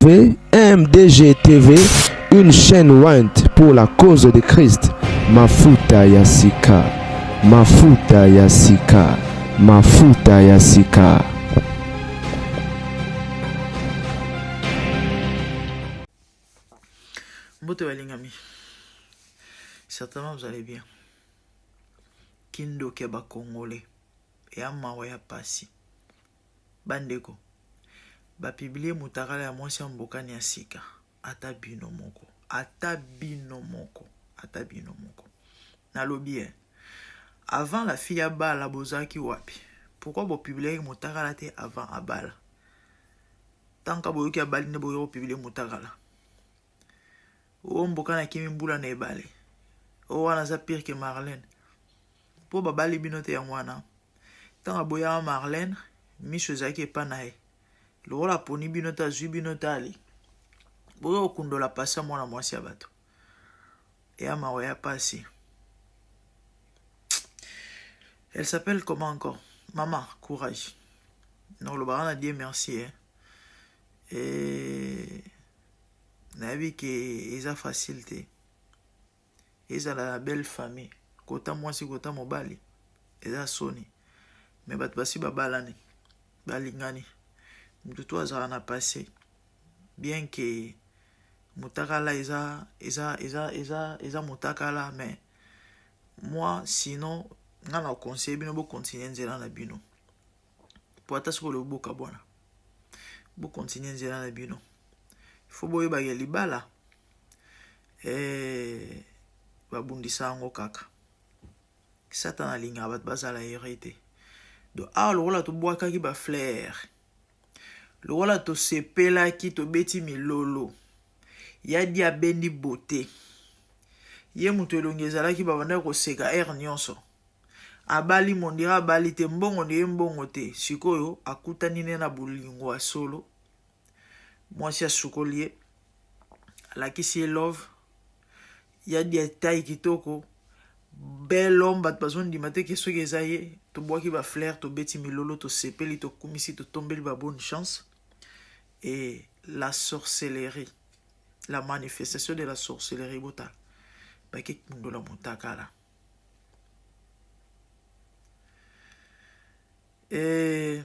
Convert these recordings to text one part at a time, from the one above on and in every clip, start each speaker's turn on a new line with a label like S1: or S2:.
S1: MDG TV, une chaîne Wint pour la cause de Christ. Mafuta Yasika, Mafuta Yasika, Mafuta Yasika.
S2: Mbote walingami, certainement vous allez bien. Kindo keba congolais et amawa ya pasi. Bandeko, ba publier mutakala ya mwasi ya mbokani ya sika. Ata bino moko, ata bino moko, ata bino moko. Nalobi, avant la fille à bala bozaki wapi. Pourquoi vous publier mutakala te avant à bala? Tant que vous avez bali ne vous publier mutakala. O mboka na kimi mbula na ebale. O wana za pire que Marlène. Po babali binote ya mwana. Tanga boya Marlène, miso zaki epana e. Lola poni binota zui binota ali. Boya okundola pasa mwana mwasi ya bato. Et ama oya pasi. Elle s'appelle comment encore? Maman, courage. Non, le baran a dit merci. Hein. Et... Nabi que eza facilité. Eza la belle famille. Kota mwasi kota mobali. Eza soni. Mais bat basi babalane. Balingani. Mtutu azara na passé. Bien que mutakala eza mutakala mais moi sinon ngana conseil bino bo continuer nzela na bino. Po ata soko le boka bona. Bo continuer nzela na bino. Faut boye ba libala babundisa ngo kaka satan alinga bat bazala hérité do le rola to boaka ki ba fleur le rola to sepela ki to beti milolo ya dia bendi beauté ye muto elongezala ki ba banda ko seka nyonso abali mondira abali te mbongo ndiye mbongo te sikoyo akutani na bulingo wa solo. Moi, si à Soukolier, la qui c'est love, il y a des tailles qui toko, bel homme, bat pas besoin de mater que ce que ça y est, to bois qui va flair, to beti milolo, to sepeli, to kumisi, to tomber, va bonne chance. Et la sorcellerie, la manifestation de la sorcellerie, bota, bah qui mundo la montakala. Et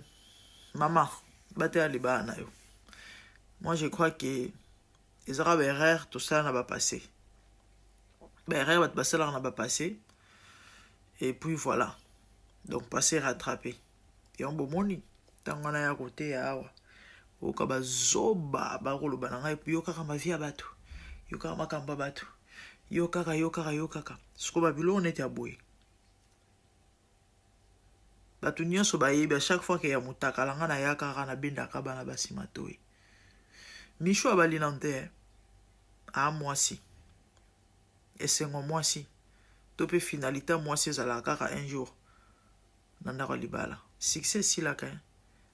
S2: maman, batte à liba na yo. Moi, je crois que les Arabes erreurs, tout ça n'a pas passé. Erreurs, va passer là, n'a pas passé. Et puis voilà. Donc, passer rattraper. Et on bomoni. Tant qu'on a à côté, awa. Okaba zoba, barolo bananga. Et puis, yokaka ma vie à bateau. Yokaka ma kamba bateau. Yokaka. Ce qu'on va bilo, on était à bouer. Bateau nyonso ba yebi, à chaque fois qu'il y a moutaka, langa na yaka, na binda kabana basimatoui. Michou abali nante a moisi. Et c'est un moisi. Topé finalité moisi zala kaka un jour. Nanda ko libala. Succès si la kain.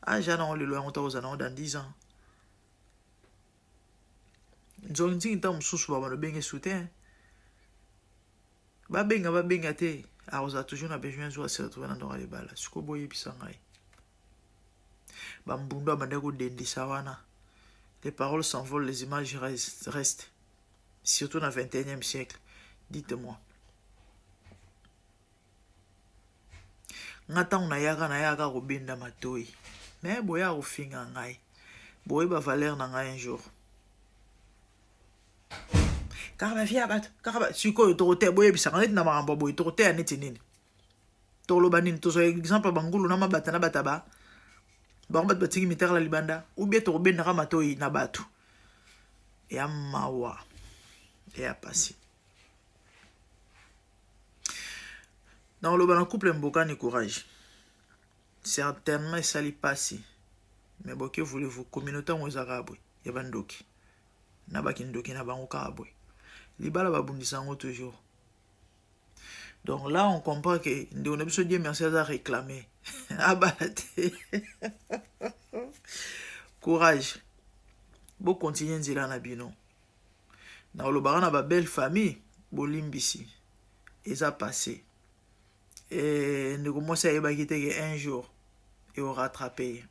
S2: Ah jana on le loin on ta dans 10 ans. Nzonzi nta mususu baba no benge soutien. Ba benga te. A oza toujours na besoin zo se retrouver nanda ko libala. Siko boye bisangai. Ba mbundo abande ko dendisa wana. Les paroles s'envolent, les images restent. Surtout dans le 21e siècle. Dites-moi. Ngata na yaga robinda matoi. Mais boya ofinga ngai. Boye ba valeur na ngai un jour. Car ma vie abat. Car siko torote boye bisanga net na maramba boye torote aneti nini. Tolo banini to so exemple bangulu na mabata na bataba. Barbat batiki mitar la libanda ou bien to ben ramatoi na batu et amawa et a passé dans le ban couple mbokani courage certainement ça li passé mais boke voulez-vous communauté aux arabes ya bandoki na bakindoki na bango kabwe libala babundisa ngo toujours. Donc là on comprend que on a besoin de dire merci à réclamer. Courage. Bo continuer nzela na bino. Na olobara na ba belle famille, bolimbisi. Eza passé. Et ne commence à ébagiter un jour et au rattraper.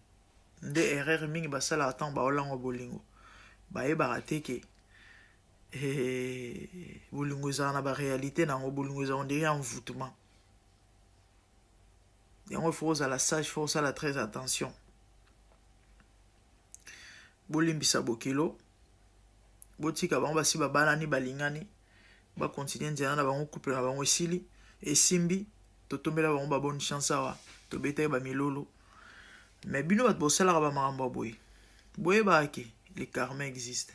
S2: Nde erreur mingi basala attend ba olango bolingo. bayebaka te ke bolingo ezala na baréalité nango bolingo ezala ondiri envoûtement yango il faut ozala sage faut osala très attention bolimbisa bokilo botika bango basi babanani balingani bakontinue nzela na bango couple na bango esili esimbi totombela bango babonne chance awa tobetaki bamilolo mais bino bato bosalaka bamakambo ya boye boyebaka ke le karma existe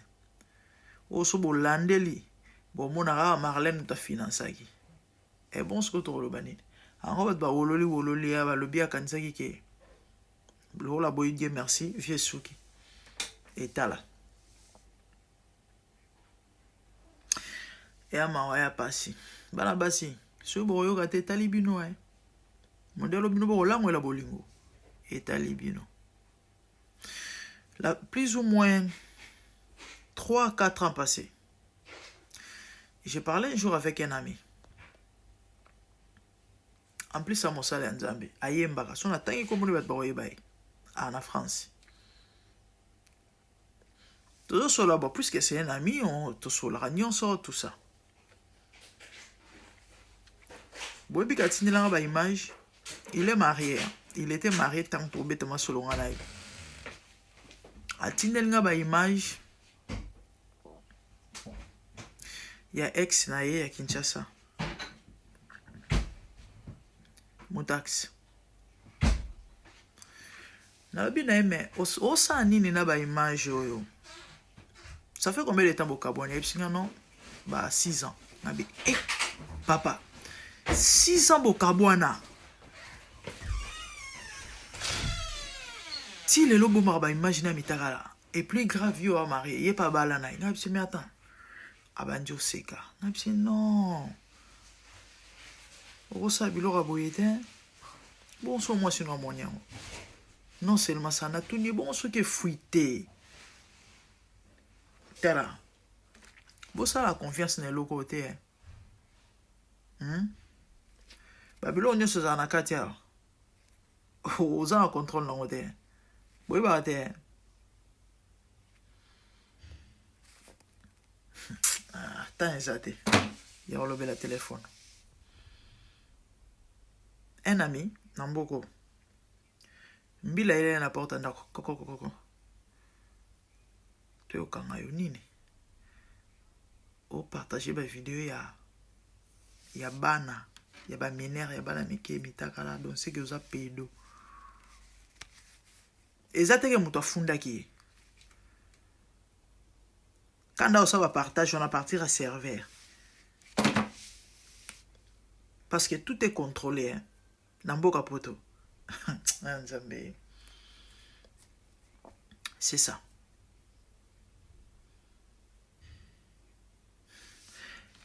S2: oso bolandeli bomonaka Marlène tafinançaki bon siko tokoloba nini yango bato bawololi ya balobi akanisaki ke lokola boyi die merci vie suki etala ya mawa ya pasi bana basi soki bokoyoka te etali bino modelo bino bokolangwela bolingo etali bino plus ou moins 3-4 ans passés j'ai parlé un jour avec un ami en plus à mosala ya nzambe ayembaka so natangi komoni bato bakoyeba ye na France tozosola puisque c'est un ami tosolaka nyonso tout ça boyebi katindelanga baimage il est marié il était marié tant tobetama solonga na ye atindelinga baimage ya ex na ye ya Kinshasa Mutax nalobi na ye mais osala nini na baimage oyo ça fait combien de temps bokabwana yebisinga non 6 ans nabi papa 6 ans bokabwana ti lelo bomaka baimage na mitakala et plus grave yo amarié ye pa bala na ye nabisi mais attends abandi oseka nabisi non okosala biloko ya boye te bonso mwasi no amoni yango non seulement ça natuni bon soki efuite tala bosala confiance na eloko te babiloko nyonso ezala na kati awa oza na contrôle nango te boyebaka te temps eza te ya kolobela telefone un ami na mboko mbila ele na porte ndako kokokoko toyokanga yo nini opartage bavideo ya bana ya baminere ya bana mike mitakala donc seke oza pedo eza teke moto afundaki ye kanda osala bapartage on a partir à serveur parce que tout est contrôlé na mboka poto nzambe c'est ça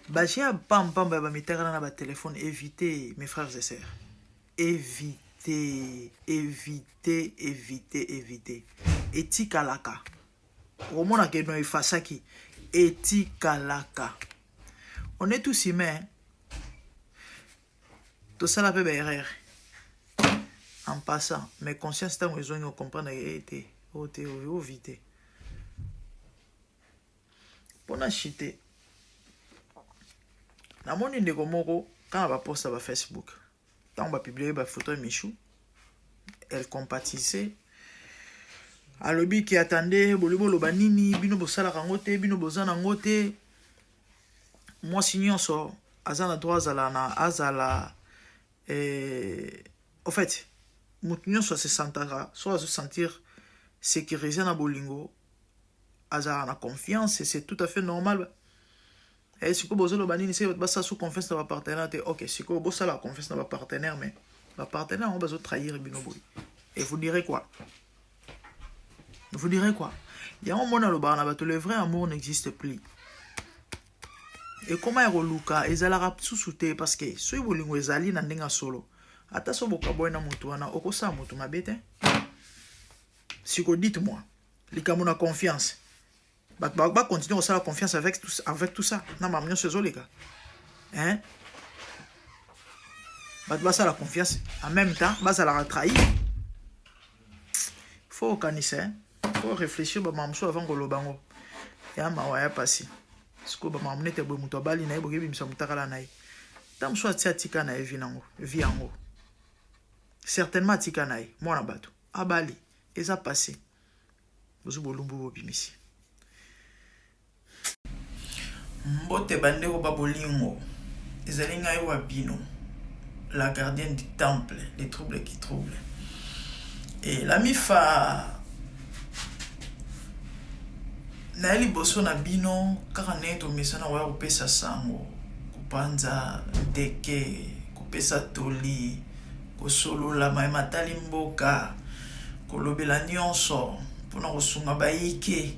S2: bajia pampamba ya bamitakala na batelefone évitez mes frères et sœurs évitez etikalaka omona ke no efasaki etikalaka on est tous humains tosala pe baerreur en passant mais conscience ntango ezongi okomprendre ete ovite mpona chite namoni ndeko moko kana baposta bafacebook ntango bapiblie bafoto ya michu elle compatissait alobi ki atande boloba nini bino bosalaka yango te bino boza nango te mwasi nyonso aza na droit azala en fait motu nyonso asesantaka so azosentir sécurisé na bolingo azala na confiance et c'est tout à fait normal sikoyo bozoloba nini se basala sous confiance na bapartenaire te ok sikoyo bosala confiance na bapartenaire mais bapartenaire yango bazotrahir bino boye et vous direz quoi yango mona lobaka na bato le vrai amour n'existe plus et comment ekoluka ezalaka susu te parce que soki bolingo ezali na ndenge solo ata so bokaboye na motu wana okosala motu mabe te siko dites moi likambo na confiance bato bakontinue kosala confiance avec tout ça na mamu nyonso ezoleka bato basala confiance en même temps bazalaka trahir faut okanisa faut réfléchir bamamusu avant koloba ngo ya mawa ya pasi siko ba mamnete boy muto bali na ye bokebi misa mutakala na ye tam so atia tika na ye vi yango certainement tika na ye mwana bato abali eza passé bozu bolumbu bobimisi mbote bandeko babolingo ezali ngai wa bino la gardienne du temple les troubles qui troublent et la mifa na liboso na bino kaka ne tomesana waya kopesa sango kupanza deke kopesa toli kosolola matali mboka kolobela nyonso mpona kosunga bayike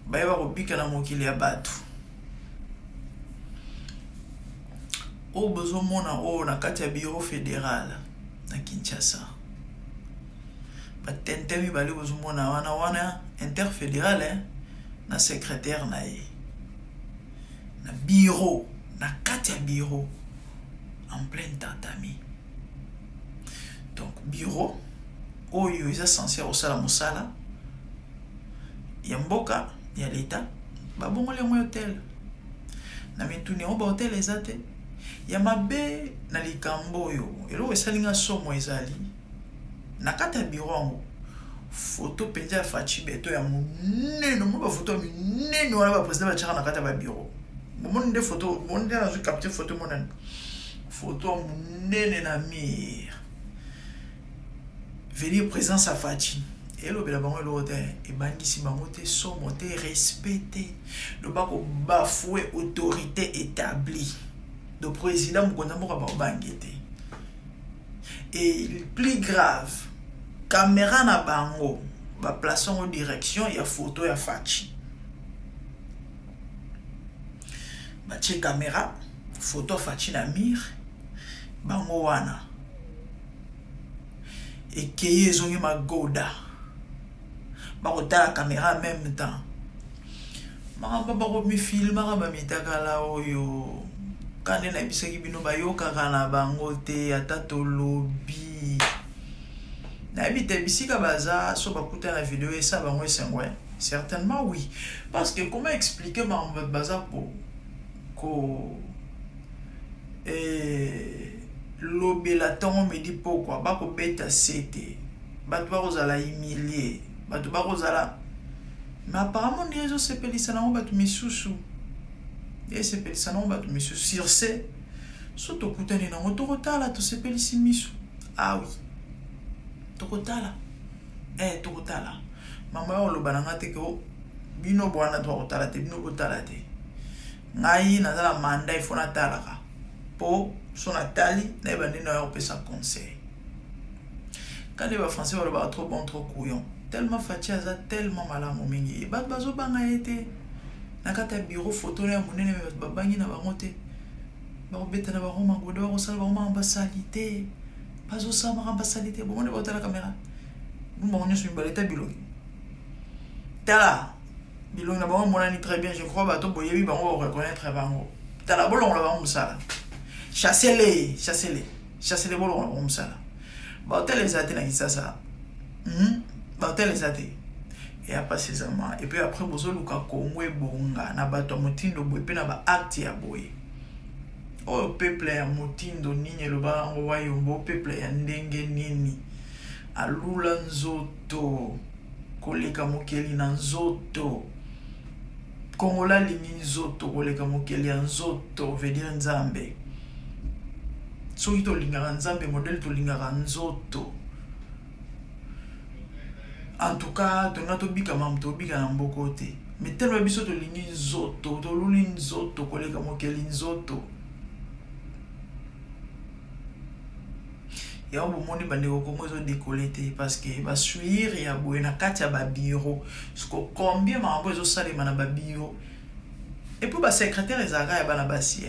S2: bayeba kobika na mokili ya bato oyo bozomona oyo na kati ya bureau fédéral na Kinshasa batente mibale bozomona wana interfédéral na secrétaire na ye na bureau na kati ya bureau en plein tatami donc bureau oyo eza censé osala mosala ya mboka ya leta babongoli yango hotel na mituni yango bahotel eza te ya mabe na likambo oyo eloko esalinga somo ezali na kati ya bureau yango photo penza ya Fachi Beto ya munene mo ba photo minene wana ba président ba tshaka na kati ya ba bureau mo nde photo mo nde na capter photo monene photo munene na mir venir présence à Fachi et le bela bango lo te e bangisi bango te somo te respecté le bako bafouer autorité établie de président Mukonda Mboka ba bangete et plus grave caméra na bango ba plaçons en direction ya photo ya Fachi ba che caméra photo Fachi na mir bango wana et keye zongi magoda bakotala caméra en même temps maka bako mi filma ba mitakala oyo kande na bisaki bino bayokaka na bango te ata tolobi na ebite bisika baza so bakuta na vidéo esa bango esengwe certainement oui parce que comment expliquer baza ko lobela tongo me di pourquoi bako beta sete bato bakozala humilié bato bakozala mais apparemment les réseaux sepelisa nango bato misusu sepelisa nango bato misusu sur ce so tokutani nango tokotala tosepelisi misu ah oui tokotala tokotala mama ya oloba nanga te ko bino bwana tokotala te bino botala te ngai nazala manda ifo natalaka po so natali na yeba ndenge na kopesa conseil quand les français baloba trop bon trop couillon tellement Fachi aza tellement malamu mingi bato bazobanga ye te na kati ya bureau photo na ya monene me bato babangi na bango te bakobeta na bango magoda bakosala bango maambasali te bazosala maambasali te bomone baotala kamera bango nyonso mibale ta bilongi tala bilongi na bango monani très bien je crois bato boyebi bango bareconnaître bango tala bolongola bango mosala chassez-les bolongola bango mosala bahotel eza te na Kinshasa bahotel eza te et après seulement et puis après bozoluka Kongo ebonga na bato ya motindo boye pe na ba acte ya boye oyo peuple ya motindo nini eloba yango wayombo peuple ya ndenge nini alula nzoto koleka mokeli na nzoto kongola lingi nzoto koleka mokeli ya nzoto veut dire nzambe soki tolingaka nzambe modele tolingaka nzoto en tout cas tonga tobika mamu tobika na mboko te mais tellement biso tolingi nzoto toluli nzoto koleka mokeli nzoto ya bomoni bandeko Kongo ezo décoller te parce que basuire ya boye na kati ya babiro siko combien mambo ezosalema na babiro et puis basecrétaire ezalaka ya bana basi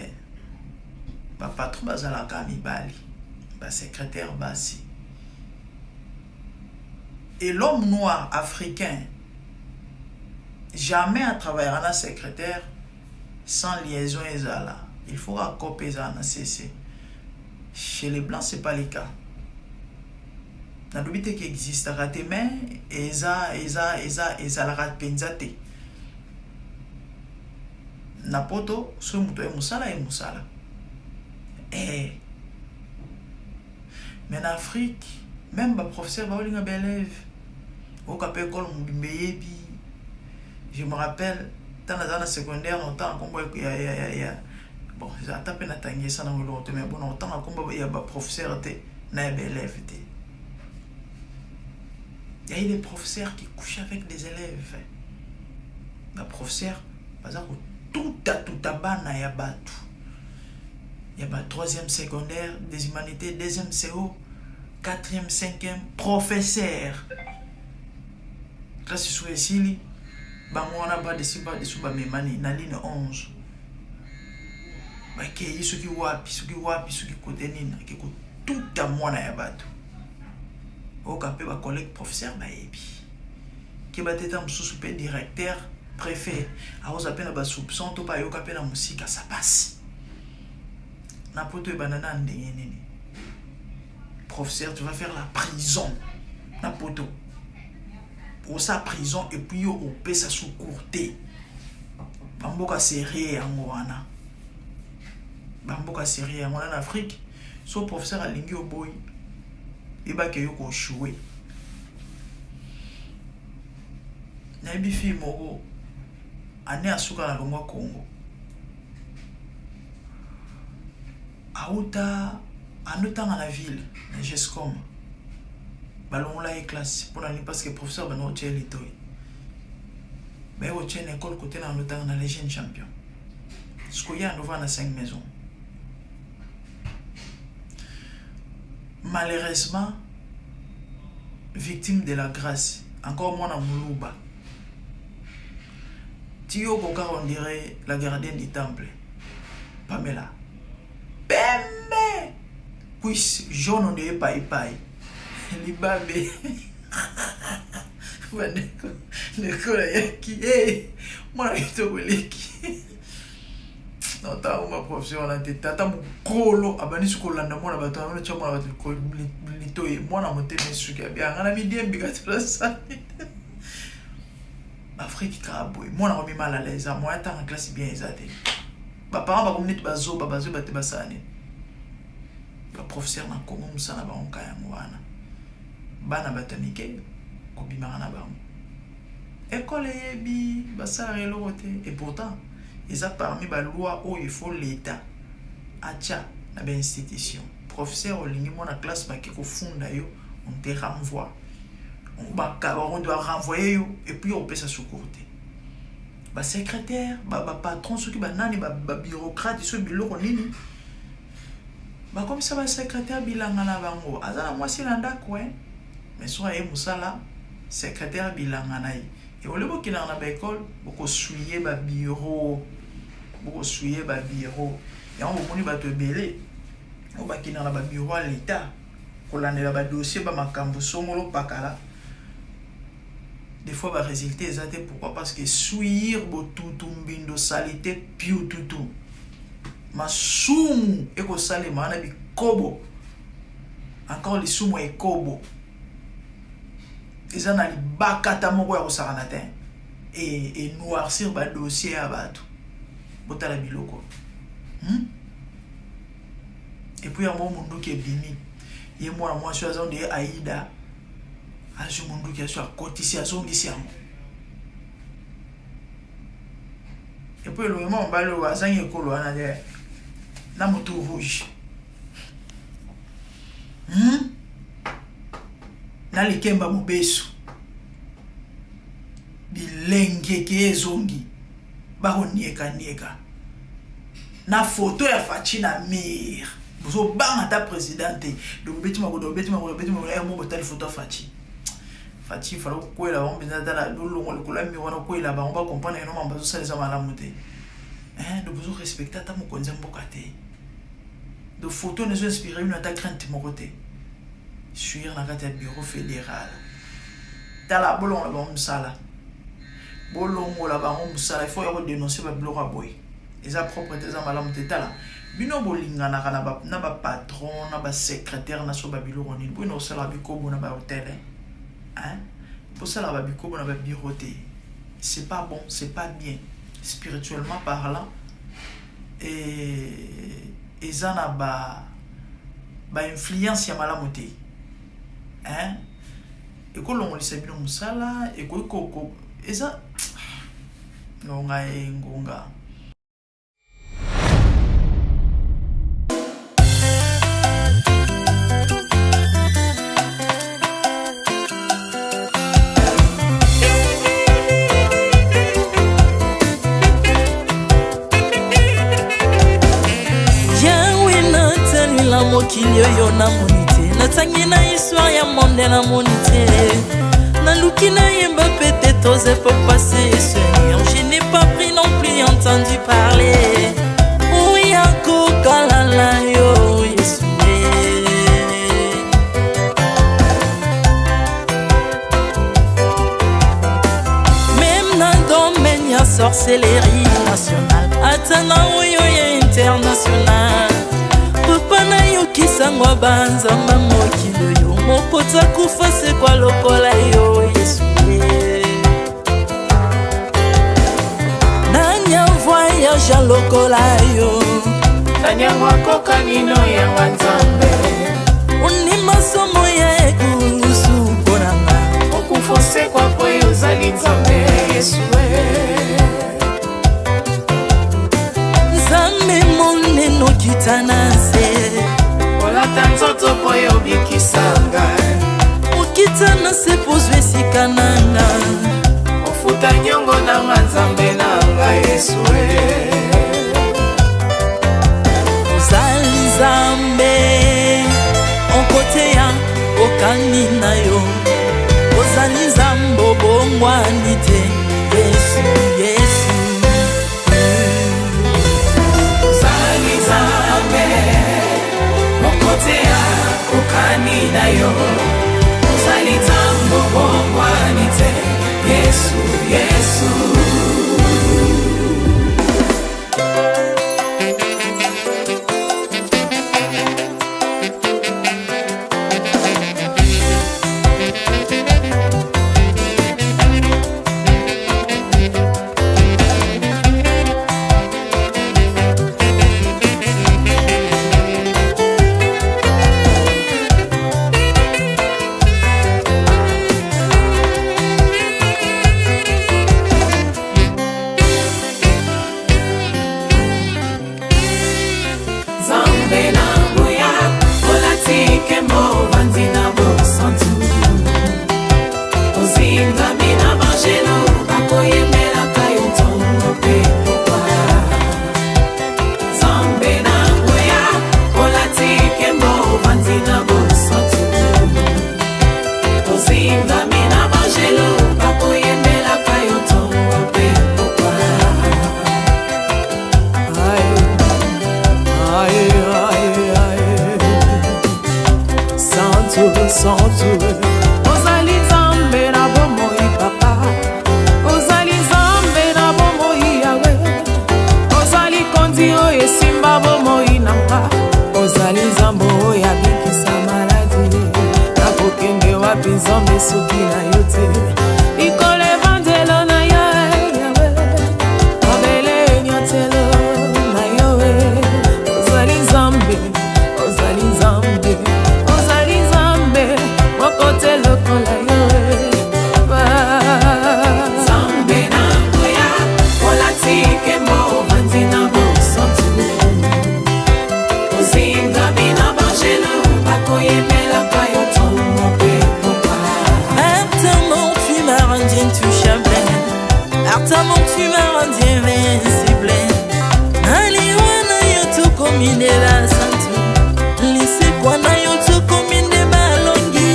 S2: bapatron bazalaka mibali basecrétaire basi et l'homme noir africain jamais à travailler en secrétaire sans liaison ezala il faut accoper ça na CC chez les blancs c'est pas le cas na lobite qui existe raté mais eza la penza te na poto so muto e musala mais en Afrique même ba professeur ba olinga ba élève au cap école mbeyebi. Je me rappelle dans la secondaire autant comme ya bon ça tapé na tangier ça dans l'autre mais bon autant comme il y a ba professeur té na ba élève té. Il y a des professeurs qui couchent avec des élèves. Les professeurs, par exemple, tout à bana ya batu. Il y a 3e secondaire des humanités, 2e CO, 4e, 5e, professeur. Classe sous esili, bamona ba de simba de suba memani na ligne 11. Ba ke yisu ki wapi kote nina ki ko tout à mwana ya batu. Au capé ba collègue professeur ba ebi qui ba teta msusu pe directeur préfet a oza pena ba soupçon to pa yo capé na musika ça passe na poto e banana ndenge nini professeur tu vas faire la prison na poto pour sa prison et puis yo opé sa sous courté bamboka sérieux yango wana bamboka sérieux yango en Afrique so professeur alingi oboy et bah que yo ko jouer na bifi moko ane asuka na longwa Congo auta anota na la ville na Gescom balon la classe pour aller parce que professeur bano tcheli toy mais au tchene école côté na anota na les jeunes champions ce qu'il y a na 5 maisons. Malheureusement, victime de la grâce, encore moins en Moulouba. Tio Koka, on dirait la gardienne du temple. Pamela. Pembe! Puis, jaune, on dirait paï. Libabé. L'école est qui est. Moi, je suis qui. Non, ta uma professeur na teta ta mukolo abani sukolanda mwana bato amana chama bato ko litoye mwana moteme suki abia ngana midembi katula sa Afrique kaboy mwana ko mi mal à l'aise moi ta en classe bien ezate ba parents ba community bazo te basane ba professeur na Congo musana ba onka ya mwana bana batamike ko bimana na ba école yebi basare lote et pourtant ils ont parmi les lois où il faut l'État acha na ba institution professeur au ligne mon classe ba ko funda yo on te renvoie on doit renvoyer yo et puis on peut ça soucourter ba secrétaire ba patron ceux qui ba nani ba bureaucrate so biloko nini ba comme ça ba secrétaire bilanga na bango azana moi si landa quoi mais soit e musala secrétaire bilanga na et au lieu qu'il en a l'école beaucoup suyer ba bureau et on va ba te belé on va qu'il en a ba bureau à l'état ko landela ba dossier ba makambo songolo pakala des fois va résulter exacté pourquoi parce que suir botutu mbindo salité piu tutu masumu eko sale mana bi kobo encore les sumu e kobo ils en a li bakata moko ya kosakana te et noircir ba dossier à bato botala biloko et puis à mon mundu qui est bimi et moi je suis en de Aïda à ce mundu qui est sur cotisation d'ici et puis le moment ba le wazan ekolo ana de na moto rouge na likemba mobesu bilenge ke zongi ba nieka na photo ya Fachi na mir bozo banga ta présidente donc beti ma mo botali photo Fachi falo ko la on bina dala lolongo le kola mi wana ko la ba on va comprendre que non bazo salisa malamu te de bozo respecter ta mo konza mboka te de photo ne sont inspiré une attaque crainte mon côté suivre na kati bureau fédéral tala bolongo la ba msala bolongo la ba msala il faut dénoncer ba blora boy et a propreté za malamu te tala bino bolinga na ba patron na ba secrétaire na so ba biloko ni bino sala bikobo na ba hôtel hein pour ça la ba bikobo na ba bureau te c'est pas bon c'est pas bien spirituellement parlant, et eza na ba influence ya malamu te, hein, ekolongolisa bino mosala, ekoikoko eza ngonga.
S3: mokili oyo namoni te, natangi na histoire ya monde namoni te, naluki nayemba pete toze pour passer Seigneur, je n'ai pas pris non plus entendu parler oui akokalala yo Yesu. Même na domaine ya sorcellerie nationale, atana oyo ya international, papa na yo kisangwa banzamba mokili yo, mokota kufa se kwa lokola yo Yesu. Nanya voyage lokola yo,
S4: nanya wakoka nino ya wanzambe,
S3: uni masomo ya ekulusu konanga,
S4: okufose kwa kwe uzali nzambe Yesu.
S3: Nzambe moneno kitanase,
S4: olata nzoto po yo bikisanga,
S3: okitanase pozwe sikananga,
S4: ofuta nyongo na nzambe nanga Yesu.
S3: Ozali nzambe onkote ya okani na yo, ozali nzambe obongwani te Yesu, Yesu.
S4: Ozali nzambe onkote ya okani na yo, ozali nzambe obongwani te Yesu, Yesu. Ozali nzambe na bomoi papa, ozali nzambe na bomoi yawe, ozali kondi oyo esimba bomoi nanga, ozali nzambe oyo abikisa maladi, nakokende wapi nzambe soki na yo te, likolo evangelo na yo yawe, mabele nyotelo na yo, ozali nzambe, ozali nzambe, ozali nzambe mokote lokola yo. Nzambe na ngoya olatike mo bandi na bosantu, ozingami na bangelo bakoyemelaka yo ntongo mpe papa.
S3: Ardemment tu m'as rendu intouchable, ardemment tu m'as rendu invincible, naliwana yo tokomine la santu, lisekwa na yo tokomine balongi.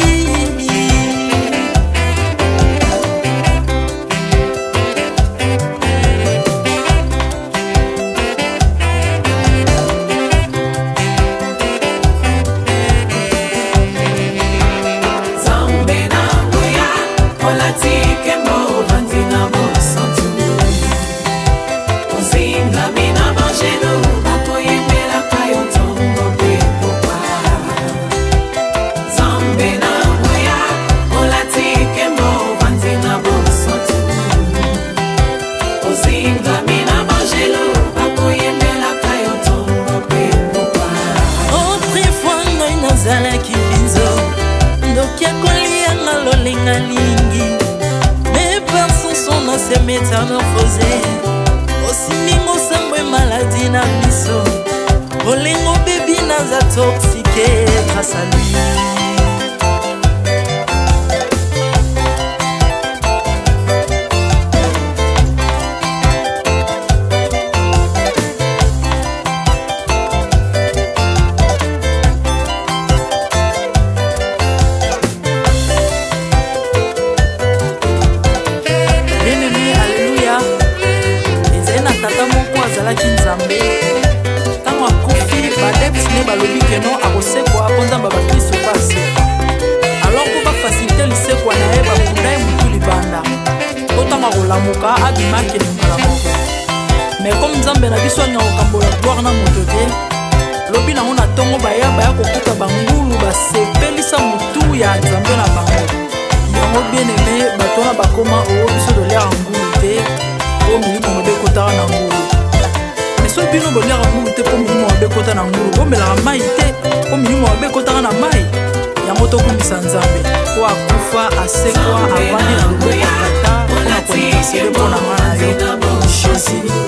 S4: Nzambe na ngoya olatike mo bandi na bosantu, ozingami na bangelo bakoyemelaka yo ntongo mpe pokwa. Nzambe na ngoya olatike mo bandi na bosantu, ozingami
S3: ya kolianga lolinga lingi. Mes pensons sont dans ces métamorphosés. Osimingo sambwe maladie na biso. Olingo baby naza toxiqué grâce à lui.
S5: balobi que non akosekwa aponzamba bakristo basekwa alors ko bafacilite lisekwa na ye bakunda ye mutu libanda otanga kolamuka abimaki lingala moko mais comme nzambe na biso anya kokambola gloire na moto te lobi nango na ntongo baya kokuta bangulu basepelisa mutu ya nzambe na bango yango bien aimé bato na bakoma oyo biso dolera ngulu te po milimo mobe kotaka na ngulu so bino bolera ngulu te po milimo mabe kota na ngulu bomelaka mai te po milimo mabe kotaka na mai yango tokumbisa nzambe po akufa asekwa avandi na loboko ya tata mpona kolinga sele mpona nga na yo Jésus.